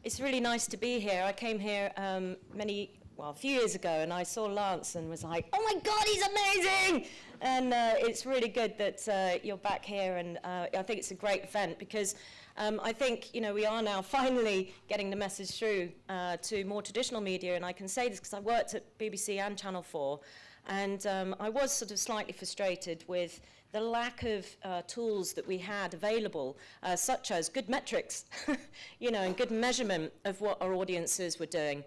It's really nice to be here. I came here a few years ago, and I saw Lance and was like, oh my God, he's amazing! And it's really good that you're back here, and I think it's a great event because I think, we are now finally getting the message through to more traditional media, and I can say this because I worked at BBC and Channel 4, and I was sort of slightly frustrated with the lack of tools that we had available, such as good metrics, and good measurement of what our audiences were doing.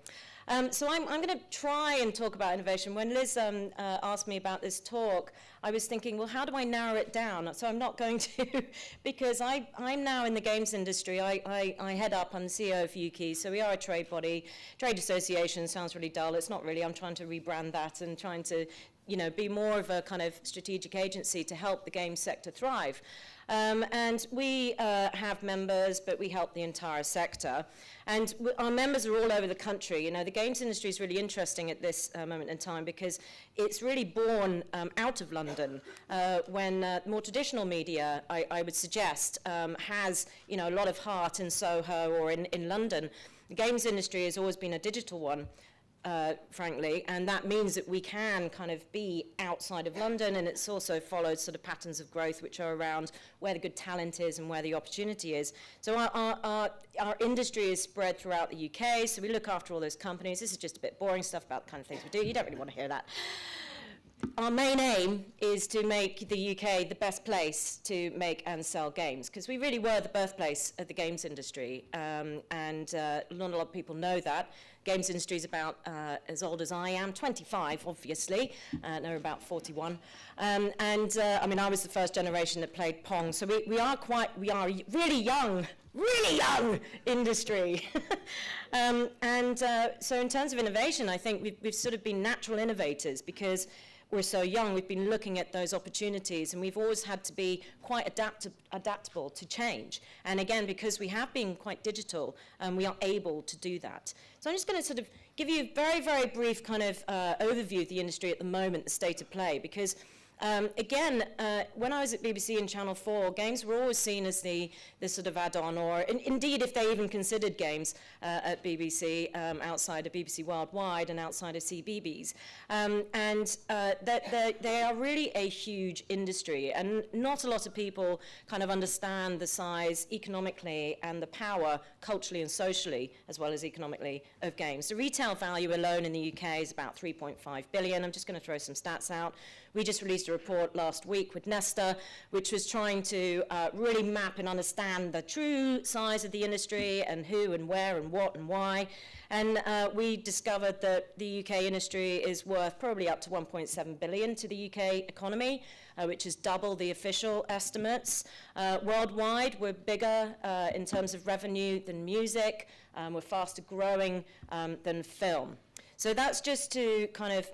So I'm going to try and talk about innovation. When Liz asked me about this talk, I was thinking, well, how do I narrow it down? So I'm not going to, because I'm now in the games industry. I head up, I'm the CEO of UKIE, so we are a trade body. Trade association sounds really dull. It's not really. I'm trying to rebrand that and trying to be more of a kind of strategic agency to help the game sector thrive. And we have members, but we help the entire sector. And our members are all over the country. The games industry is really interesting at this moment in time because it's really born out of London when more traditional media, I would suggest, has a lot of heart in Soho or in London. The games industry has always been a digital one. Frankly, and that means that we can kind of be outside of London, and it's also followed sort of patterns of growth which are around where the good talent is and where the opportunity is. So our industry is spread throughout the UK, so we look after all those companies. This is just a bit boring stuff about the kind of things we do. You don't really want to hear that. Our main aim is to make the UK the best place to make and sell games, because we really were the birthplace of the games industry, and not a lot of people know that. Games industry is about as old as I am, 25, obviously. No, about 41. I mean, I was the first generation that played Pong, so we are really young industry. So in terms of innovation, I think we've sort of been natural innovators because we're so young. We've been looking at those opportunities, and we've always had to be quite adaptable to change. And again, because we have been quite digital, we are able to do that. So I'm just going to sort of give you a very, very brief kind of overview of the industry at the moment, the state of play, because again, when I was at BBC and Channel 4, games were always seen as the sort of add-on, or indeed if they even considered games at BBC, outside of BBC Worldwide and outside of CBeebies. They are really a huge industry, and not a lot of people kind of understand the size economically and the power culturally and socially, as well as economically, of games. The retail value alone in the UK is about 3.5 billion. I'm just going to throw some stats out. We just released a report last week with Nesta, which was trying to really map and understand the true size of the industry and who and where and what and why. And we discovered that the UK industry is worth probably up to 1.7 billion to the UK economy, which is double the official estimates. Worldwide, we're bigger in terms of revenue than music. We're faster growing than film. So that's just to kind of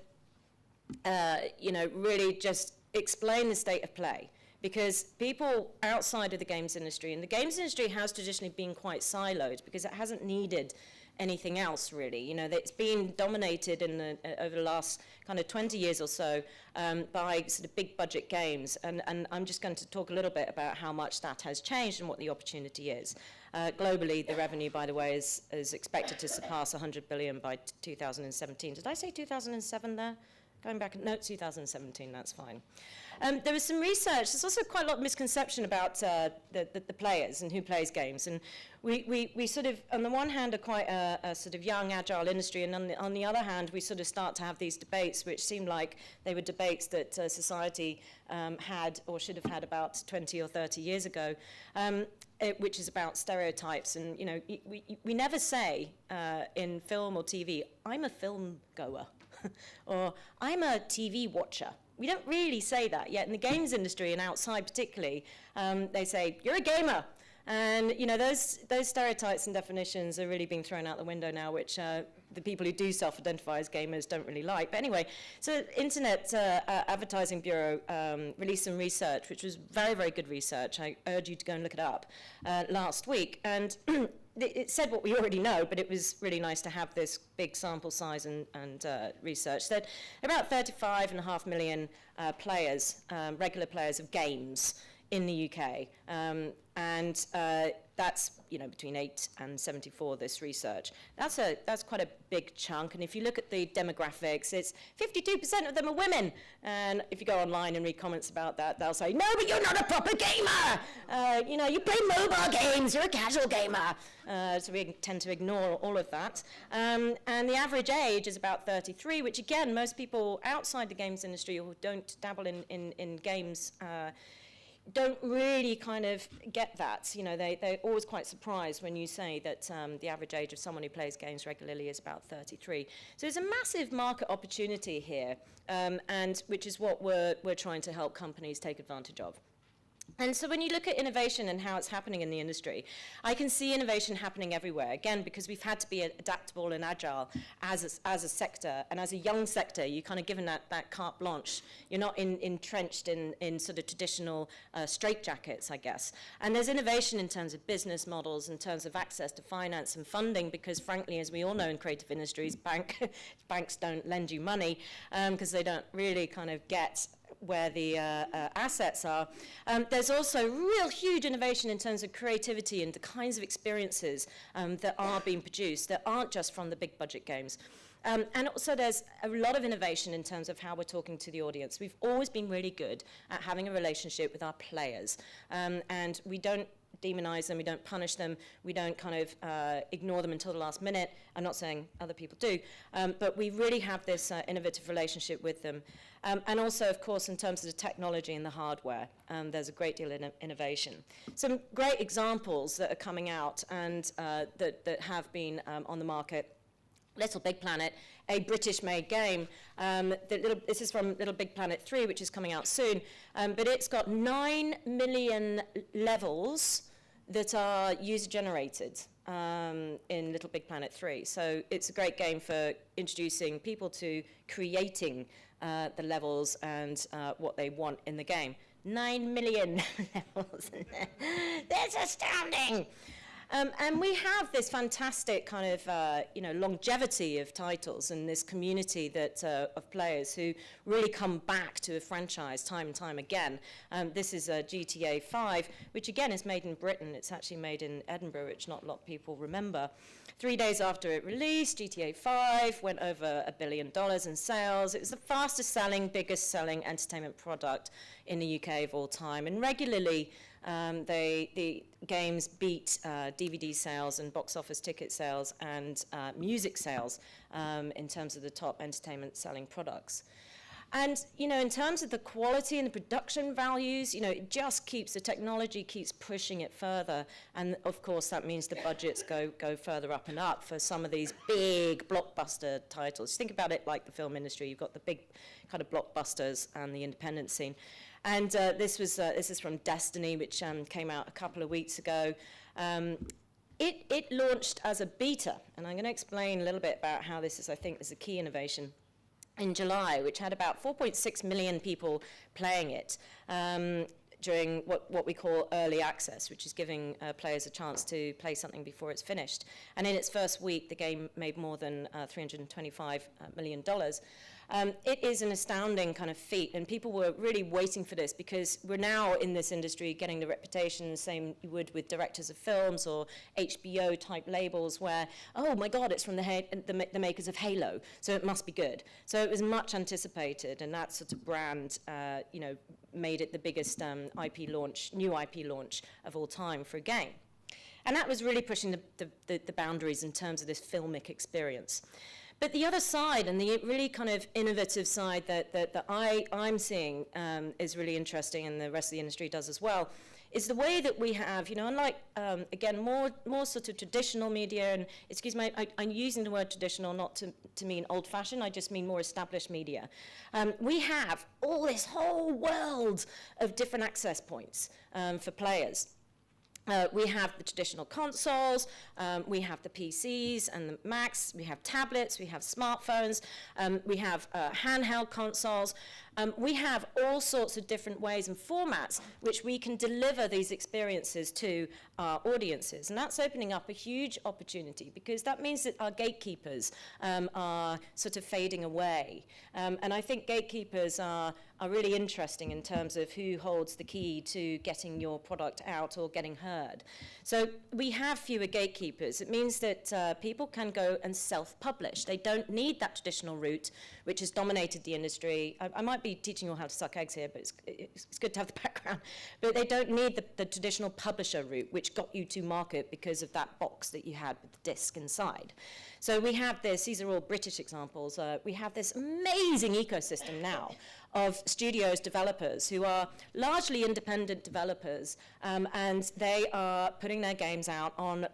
really just explain the state of play, because people outside of the games industry, and the games industry has traditionally been quite siloed because it hasn't needed anything else really. It's been dominated over the last kind of 20 years or so by sort of big budget games, and I'm just going to talk a little bit about how much that has changed and what the opportunity is. Globally, the revenue, by the way, is expected to surpass 100 billion by 2017. Did I say 2007 there? Going back, no, 2017, that's fine. There was some research. There's also quite a lot of misconception about the players and who plays games. And we sort of, on the one hand, are quite a sort of young, agile industry, and on the other hand, we sort of start to have these debates which seem like they were debates that society had or should have had about 20 or 30 years ago, which is about stereotypes. And, we never say in film or TV, I'm a film goer. Or I'm a TV watcher. We don't really say that yet in the games industry and outside particularly. They say, you're a gamer. And those stereotypes and definitions are really being thrown out the window now, which the people who do self-identify as gamers don't really like. But anyway, so Internet Advertising Bureau released some research, which was very, very good research. I urge you to go and look it up last week. And it said what we already know, but it was really nice to have this big sample size and research. That about 35.5 million players, regular players of games in the UK. And that's, you know, between 8 and 74, this research. That's quite a big chunk. And if you look at the demographics, it's 52% of them are women. And if you go online and read comments about that, they'll say, no, but you're not a proper gamer. You know, you play mobile games, you're a casual gamer. So we tend to ignore all of that. And the average age is about 33, which again, most people outside the games industry who don't dabble in games don't really kind of get that. You know, they're always quite surprised when you say that the average age of someone who plays games regularly is about 33. So there's a massive market opportunity here, and which is what we're trying to help companies take advantage of. And so when you look at innovation and how it's happening in the industry, I can see innovation happening everywhere, again, because we've had to be adaptable and agile as a sector. And as a young sector, you're kind of given that carte blanche. You're not entrenched in sort of traditional straitjackets, I guess. And there's innovation in terms of business models, in terms of access to finance and funding, because frankly, as we all know in creative industries, banks don't lend you money because they don't really kind of get where the assets are. There's also real huge innovation in terms of creativity and the kinds of experiences that are being produced that aren't just from the big budget games. And also there's a lot of innovation in terms of how we're talking to the audience. We've always been really good at having a relationship with our players, and we don't demonize them, we don't punish them, we don't kind of ignore them until the last minute. I'm not saying other people do, but we really have this innovative relationship with them. And also, of course, in terms of the technology and the hardware, there's a great deal of innovation. Some great examples that are coming out and that have been on the market. Littlebigplanet, a British-made game. This is from Littlebigplanet 3, which is coming out soon. But it's got 9 million levels that are user-generated in Littlebigplanet 3. So it's a great game for introducing people to creating the levels and what they want in the game. 9 million levels. That's astounding. And we have this fantastic kind of, longevity of titles and this community that, of players who really come back to a franchise time and time again. This is GTA 5, which again is made in Britain. It's actually made in Edinburgh, which not a lot of people remember. 3 days after it released, GTA 5 went over $1 billion in sales. It was the fastest selling, biggest selling entertainment product in the UK of all time. And regularly, the games beat DVD sales and box office ticket sales and music sales in terms of the top entertainment selling products. And, you know, in terms of the quality and the production values, you know, it just keeps, the technology keeps pushing it further. And of course, that means the budgets go further up and up for some of these big blockbuster titles. Think about it like the film industry. You've got the big kind of blockbusters and the independent scene. And this is from Destiny, which came out a couple of weeks ago. It launched as a beta, and I'm going to explain a little bit about how this is, I think, is a key innovation, in July, which had about 4.6 million people playing it during what we call early access, which is giving players a chance to play something before it's finished. And in its first week, the game made more than $325 million. It is an astounding kind of feat, and people were really waiting for this because we're now in this industry getting the reputation the same you would with directors of films or HBO type labels where, oh my God, it's from the makers of Halo, so it must be good. So it was much anticipated, and that sort of brand, made it the biggest new IP launch of all time for a game. And that was really pushing the boundaries in terms of this filmic experience. But the other side, and the really kind of innovative side that I'm seeing is really interesting, and the rest of the industry does as well, is the way that we have, unlike, again, more sort of traditional media, and excuse me, I'm using the word traditional not to mean old-fashioned, I just mean more established media. We have all this whole world of different access points for players. We have the traditional consoles, we have the PCs and the Macs, we have tablets, we have smartphones, we have handheld consoles, We have all sorts of different ways and formats which we can deliver these experiences to our audiences. And that's opening up a huge opportunity, because that means that our gatekeepers are sort of fading away. And I think gatekeepers are really interesting in terms of who holds the key to getting your product out or getting heard. So we have fewer gatekeepers. It means that people can go and self-publish. They don't need that traditional route, which has dominated the industry. I might be teaching you all how to suck eggs here, but it's good to have the background. But they don't need the traditional publisher route, which got you to market because of that box that you had with the disc inside. So we have this, these are all British examples, we have this amazing ecosystem now of studios, developers who are largely independent developers, and they are putting their games out on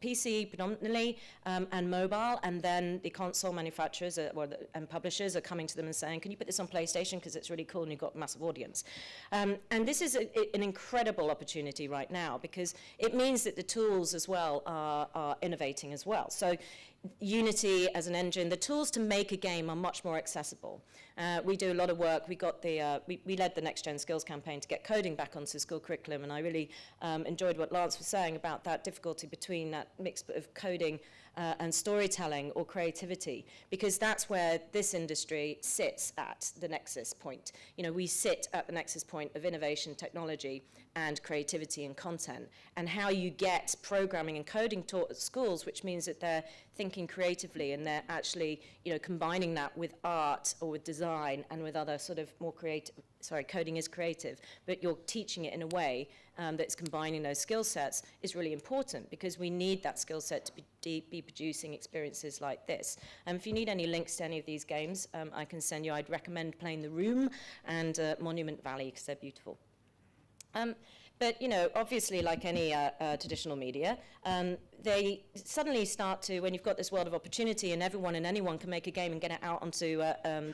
PC predominantly and mobile, and then the console manufacturers and publishers are coming to them and saying, can you put this on PlayStation because it's really cool and you've got a massive audience. And this is an incredible opportunity right now, because it means that the tools as well are innovating as well. So Unity as an engine, the tools to make a game are much more accessible. We do a lot of work. We led the Next Gen Skills campaign to get coding back onto school curriculum, and I really enjoyed what Lance was saying about that difficulty between that mix of coding and storytelling or creativity, because that's where this industry sits at the nexus point. You know, we sit at the nexus point of innovation, technology, and creativity and content, and how you get programming and coding taught at schools, which means that they're thinking creatively and they're actually, you know, combining that with art or with design and with other sort of more creative, coding is creative, but you're teaching it in a way that's combining those skill sets is really important, because we need that skill set to be producing experiences like this. If you need any links to any of these games, I can send you. I'd recommend playing The Room and Monument Valley, because they're beautiful. But, you know, obviously, like any traditional media, they suddenly start to, when you've got this world of opportunity and everyone and anyone can make a game and get it out onto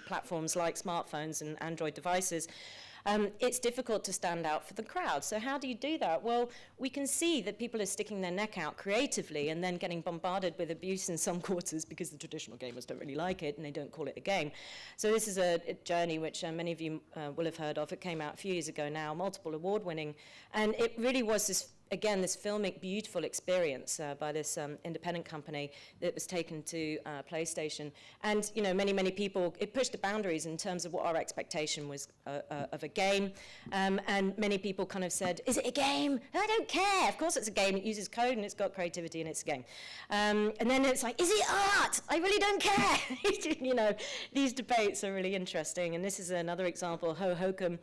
platforms like smartphones and Android devices, it's difficult to stand out for the crowd. So how do you do that? Well, we can see that people are sticking their neck out creatively and then getting bombarded with abuse in some quarters because the traditional gamers don't really like it and they don't call it a game. So this is a journey which many of you will have heard of. It came out a few years ago now, multiple award-winning, and it really was this, again, this filmic, beautiful experience by this independent company that was taken to PlayStation. And, you know, many, many people, it pushed the boundaries in terms of what our expectation was of a game. And many people kind of said, is it a game? I don't care. Of course it's a game. It uses code and it's got creativity and it's a game. And then it's like, is it art? I really don't care. You know, these debates are really interesting. And this is another example, Ho Hokum,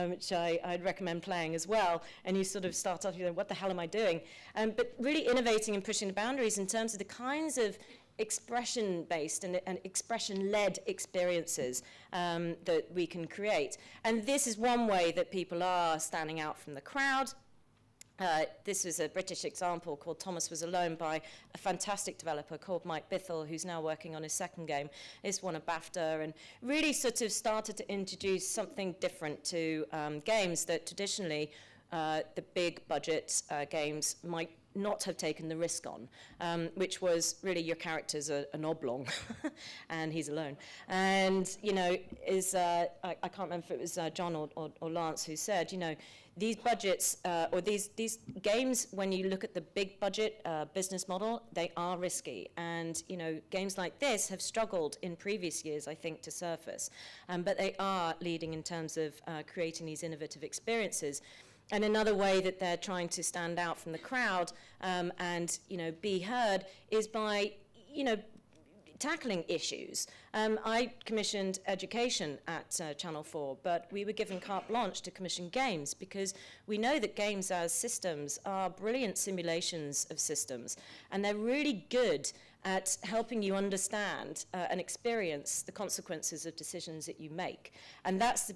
which I'd recommend playing as well. And you sort of start off, you know, what the hell am I doing? But really innovating and pushing the boundaries in terms of the kinds of expression-based and expression-led experiences that we can create. And this is one way that people are standing out from the crowd. This was a British example called Thomas Was Alone by a fantastic developer called Mike Bithell, who's now working on his second game. This won a BAFTA and really sort of started to introduce something different to games that traditionally the big budget games might not have taken the risk on, which was really your character's an oblong and he's alone. And, you know, I can't remember if it was John or Lance who said, you know, these budgets or these games, when you look at the big budget business model, they are risky. And, you know, games like this have struggled in previous years, I think, to surface. But they are leading in terms of creating these innovative experiences. And another way that they're trying to stand out from the crowd and, you know, be heard is by, you know, tackling issues. I commissioned education at Channel 4, but we were given carte blanche to commission games because we know that games as systems are brilliant simulations of systems, and they're really good at helping you understand and experience the consequences of decisions that you make. And that's the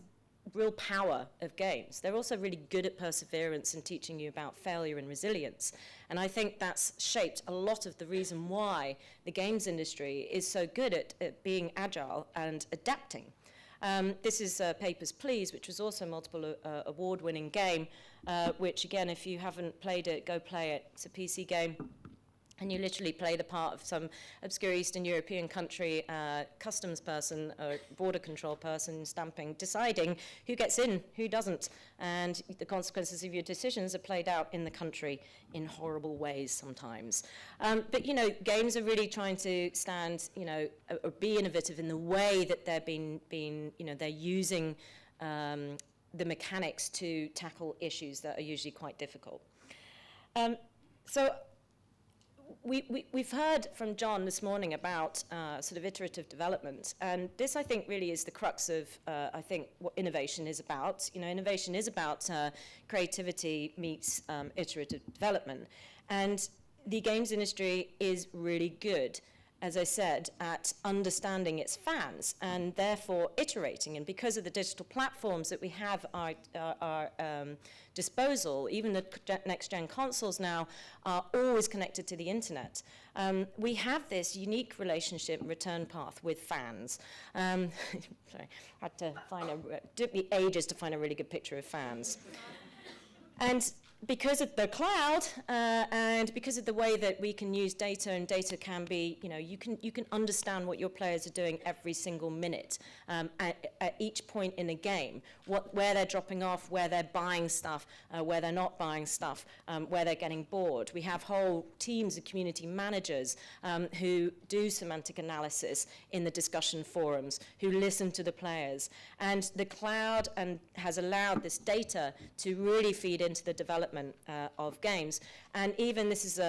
real power of games. They're also really good at perseverance and teaching you about failure and resilience. And I think that's shaped a lot of the reason why the games industry is so good at being agile and adapting. This is Papers, Please, which was also a multiple award-winning game, which again, if you haven't played it, go play it. It's a PC game. and you literally play the part of some obscure Eastern European country customs person or border control person stamping, deciding who gets in, who doesn't. And the consequences of your decisions are played out in the country in horrible ways sometimes. But, you know, games are really trying to stand, you know, or be innovative in the way that they're they're using the mechanics to tackle issues that are usually quite difficult. We've heard from John this morning about sort of iterative development, and this, I think, really is the crux of, I think, what innovation is about. You know, innovation is about creativity meets iterative development, and the games industry is really good, as I said, at understanding its fans and therefore iterating. And because of the digital platforms that we have at our disposal, even the next-gen consoles now are always connected to the internet. We have this unique relationship return path with fans. Sorry, I had to took me ages to find a really good picture of fans. And because of the cloud and because of the way that we can use data, and data can be, you know, you can understand what your players are doing every single minute at each point in a game, where they're dropping off, where they're buying stuff, where they're not buying stuff, where they're getting bored. We have whole teams of community managers who do semantic analysis in the discussion forums, who listen to the players. And the cloud has allowed this data to really feed into the development of games. And even this is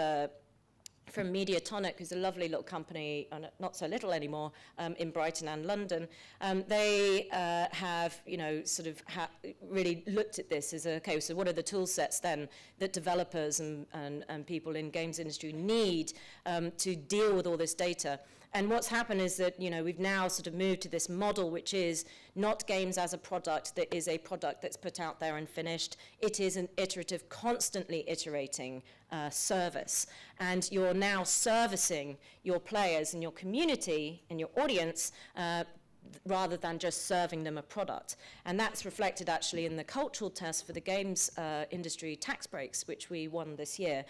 from Mediatonic, who's a lovely little company, not so little anymore, in Brighton and London. They have, you know, sort of really looked at this as, okay, so what are the tool sets then that developers and people in games industry need to deal with all this data? And what's happened is that, you know, we've now sort of moved to this model, which is not games as a product that is a product that's put out there and finished. It is an iterative, constantly iterating service. And you're now servicing your players and your community and your audience rather than just serving them a product. And that's reflected actually in the cultural test for the games industry tax breaks, which we won this year,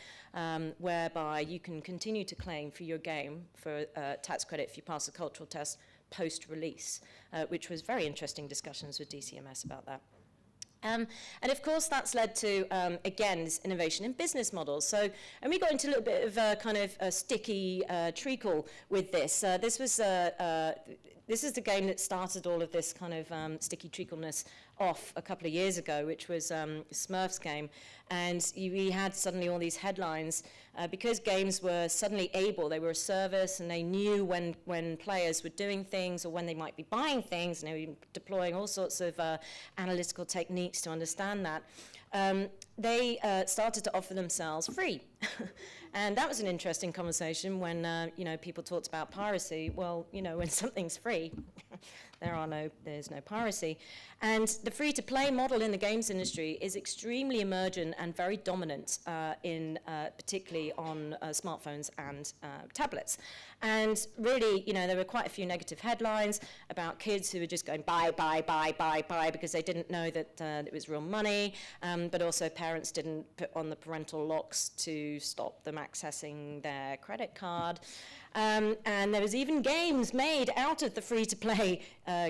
whereby you can continue to claim for your game for tax credit if you pass the cultural test post-release, which was very interesting discussions with DCMS about that. And of course, that's led to, again, this innovation in business models. So, and we got into a little bit of a kind of a sticky treacle with this. This is the game that started all of this kind of sticky treacleness off a couple of years ago, which was Smurfs game. And we had suddenly all these headlines because games were suddenly able, they were a service, and they knew when players were doing things or when they might be buying things, and they were deploying all sorts of analytical techniques to understand that. They started to offer themselves free. And that was an interesting conversation when, you know, people talked about piracy. Well, you know, when something's free, there's no piracy. And the free-to-play model in the games industry is extremely emergent and very dominant, particularly on smartphones and tablets. And really, you know, there were quite a few negative headlines about kids who were just going buy, because they didn't know that it was real money, but also parents didn't put on the parental locks to stop them accessing their credit card. And there was even games made out of the free-to-play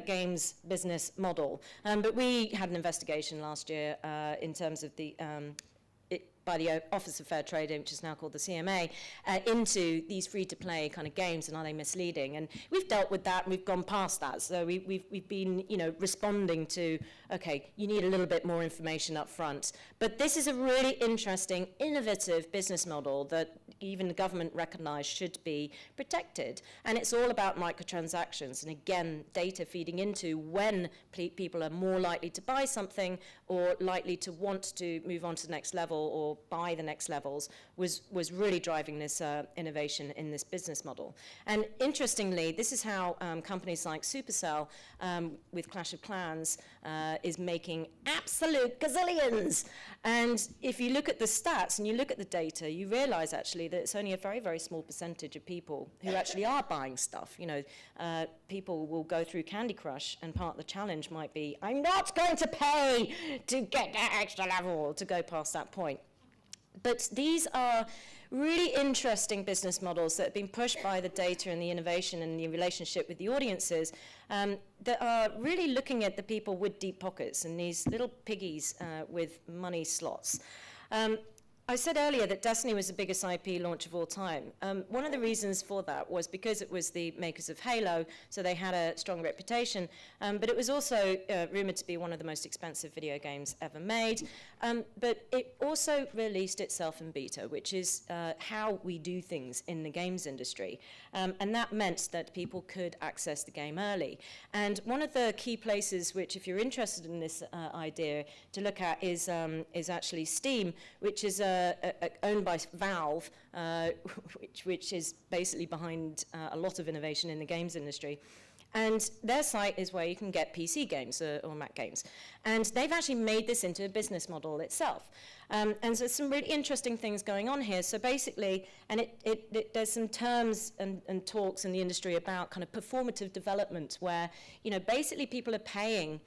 games business model. But we had an investigation last year in terms of by the Office of Fair Trading, which is now called the CMA, into these free-to-play kind of games, and are they misleading? And we've dealt with that, and we've gone past that. So we've been, you know, responding to, okay, you need a little bit more information up front. But this is a really interesting, innovative business model that even the government recognized should be protected. And it's all about microtransactions, and again, data feeding into when people are more likely to buy something or likely to want to move on to the next level or buy the next levels was really driving this innovation in this business model. And interestingly, this is how companies like Supercell with Clash of Clans is making absolute gazillions. And if you look at the stats and you look at the data, you realize actually that it's only a very, very small percentage of people who actually are buying stuff. You know, people will go through Candy Crush, and part of the challenge might be, I'm not going to pay to get that extra level to go past that point. But these are really interesting business models that have been pushed by the data and the innovation and the relationship with the audiences that are really looking at the people with deep pockets and these little piggies with money slots. I said earlier that Destiny was the biggest IP launch of all time. One of the reasons for that was because it was the makers of Halo, so they had a strong reputation, but it was also rumored to be one of the most expensive video games ever made. But it also released itself in beta, which is how we do things in the games industry. And that meant that people could access the game early. And one of the key places which, if you're interested in this idea, to look at is actually Steam, which is owned by Valve, which is basically behind a lot of innovation in the games industry. And their site is where you can get PC games or Mac games. And they've actually made this into a business model itself. And so there's some really interesting things going on here. So basically, and there's some terms and talks in the industry about kind of performative development where, basically people are paying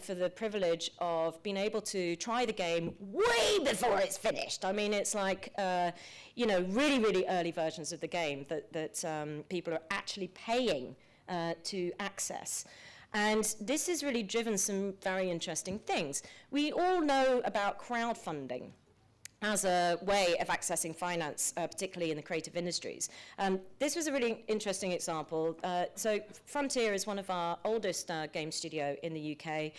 for the privilege of being able to try the game way before it's finished. I mean, it's like, really, really early versions of the game that people are actually paying to access. And this has really driven some very interesting things. We all know about crowdfunding as a way of accessing finance, particularly in the creative industries. This was a really interesting example. So Frontier is one of our oldest game studio in the UK.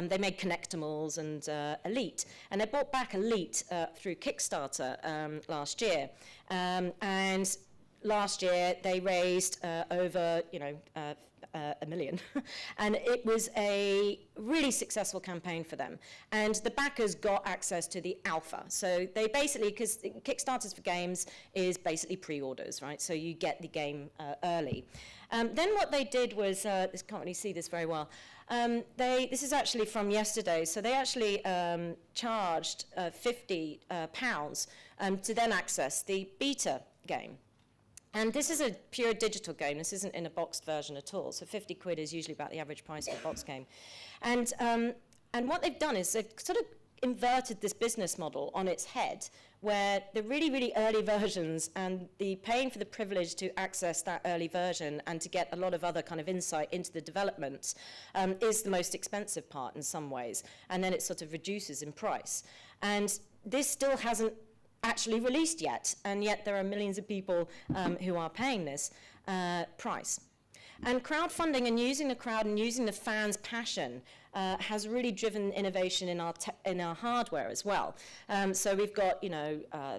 They made Connectimals and Elite. And they brought back Elite through Kickstarter last year. And last year they raised over, $1 million. And it was a really successful campaign for them. And the backers got access to the alpha. So they basically, because Kickstarters for games is basically pre-orders, right? So you get the game early. Then what they did was, can't really see this very well, this is actually from yesterday, so they actually charged £50 to then access the beta game. And this is a pure digital game. This isn't in a boxed version at all. So 50 quid is usually about the average price of a box game. And what they've done is they've sort of inverted this business model on its head, where the really, really early versions and the paying for the privilege to access that early version and to get a lot of other kind of insight into the development is the most expensive part in some ways. And then it sort of reduces in price. And this still hasn't actually released yet, and yet there are millions of people who are paying this price. And crowdfunding and using the crowd and using the fans' passion has really driven innovation in our hardware as well. So we've got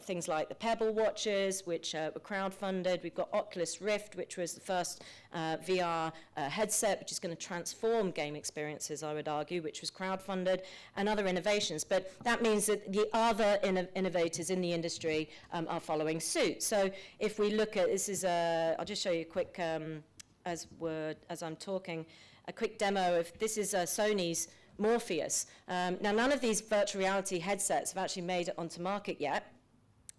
things like the Pebble watches, which were crowdfunded. We've got Oculus Rift, which was the first VR headset, which is going to transform game experiences, I would argue, which was crowdfunded, and other innovations. But that means that the other innovators in the industry are following suit. So if we look at I'll just show you a quick. As I'm talking, a quick demo of, this is Sony's Morpheus. Now, none of these virtual reality headsets have actually made it onto market yet,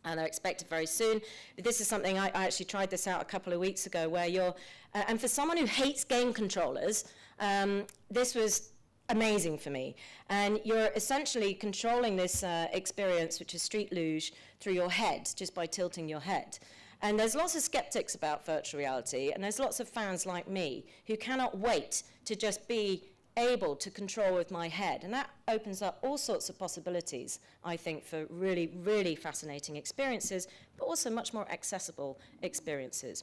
and are expected very soon. But this is something, I actually tried this out a couple of weeks ago, where and for someone who hates game controllers, this was amazing for me. And you're essentially controlling this experience, which is street luge, through your head, just by tilting your head. And there's lots of skeptics about virtual reality, and there's lots of fans like me who cannot wait to just be able to control with my head. And that opens up all sorts of possibilities, I think, for really, really fascinating experiences, but also much more accessible experiences.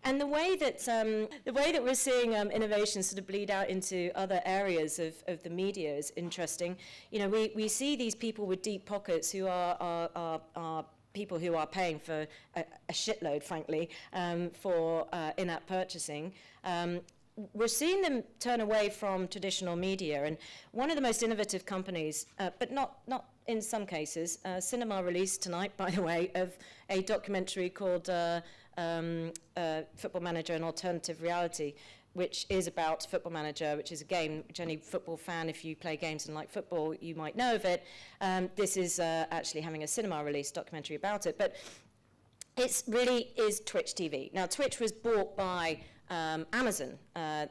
And the way that we're seeing innovation sort of bleed out into other areas of the media is interesting. We see these people with deep pockets who are people who are paying for a shitload, frankly, for in-app purchasing. We're seeing them turn away from traditional media, and one of the most innovative companies, but not in some cases, Cinema released tonight, by the way, of a documentary called Football Manager and Alternative Reality, which is about Football Manager, which is a game which any football fan, if you play games and like football, you might know of it. This is actually having a Cinema release documentary about it. But it really is Twitch TV. Now, Twitch was bought by Amazon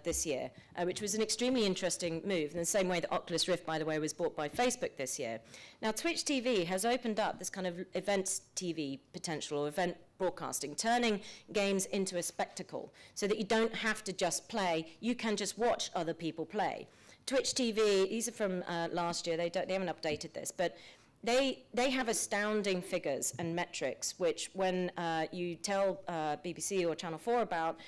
this year, which was an extremely interesting move, in the same way that Oculus Rift, by the way, was bought by Facebook this year. Now, Twitch TV has opened up this kind of event TV potential, or event broadcasting, turning games into a spectacle, so that you don't have to just play, you can just watch other people play. Twitch TV, these are from last year, they haven't updated this, but they have astounding figures and metrics, which when you tell BBC or Channel 4 about,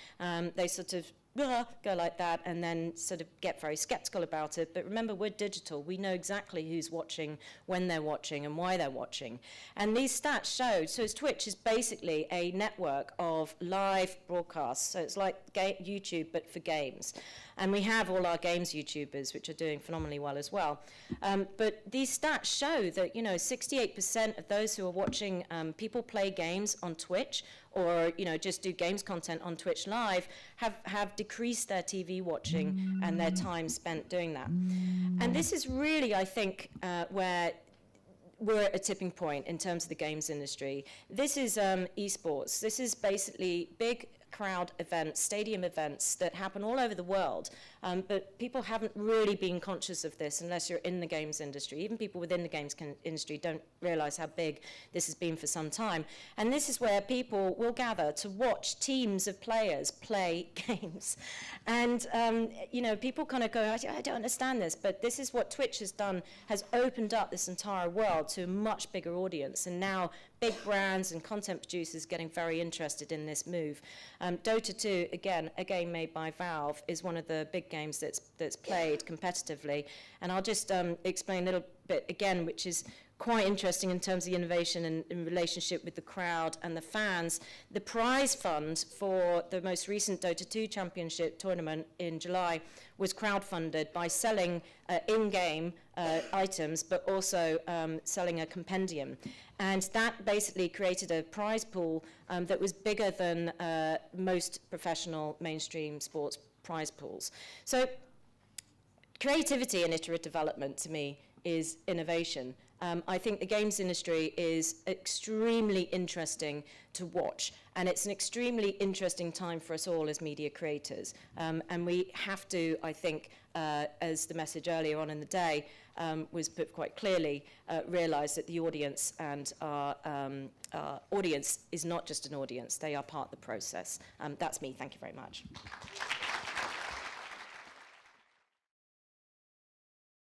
they sort of go like that and then sort of get very skeptical about it. But remember, we're digital. We know exactly who's watching, when they're watching, and why they're watching. And these stats show, so Twitch is basically a network of live broadcasts. So it's like YouTube, but for games. And we have all our games YouTubers, which are doing phenomenally well as well. But these stats show that, 68% of those who are watching people play games on Twitch, or just do games content on Twitch Live, have decreased their TV watching and their time spent doing that. And this is really, I think, where we're at a tipping point in terms of the games industry. This is esports. This is basically big crowd events, stadium events that happen all over the world, but people haven't really been conscious of this unless you're in the games industry. Even people within the games industry don't realize how big this has been for some time. And this is where people will gather to watch teams of players play games. And people kind of go, I don't understand this, but this is what Twitch has done, has opened up this entire world to a much bigger audience. And now big brands and content producers getting very interested in this move. Dota 2, again, a game made by Valve, is one of the big games that's played competitively. And I'll just explain a little bit again, which is quite interesting in terms of the innovation and in relationship with the crowd and the fans. The prize fund for the most recent Dota 2 championship tournament in July was crowdfunded by selling in-game items, but also selling a compendium. And that basically created a prize pool that was bigger than most professional mainstream sports prize pools. So creativity and iterative development, to me, is innovation. I think the games industry is extremely interesting to watch, and it's an extremely interesting time for us all as media creators. And we have to, I think, as the message earlier on in the day was put quite clearly, realize that the audience and our audience is not just an audience, they are part of the process. That's me. Thank you very much.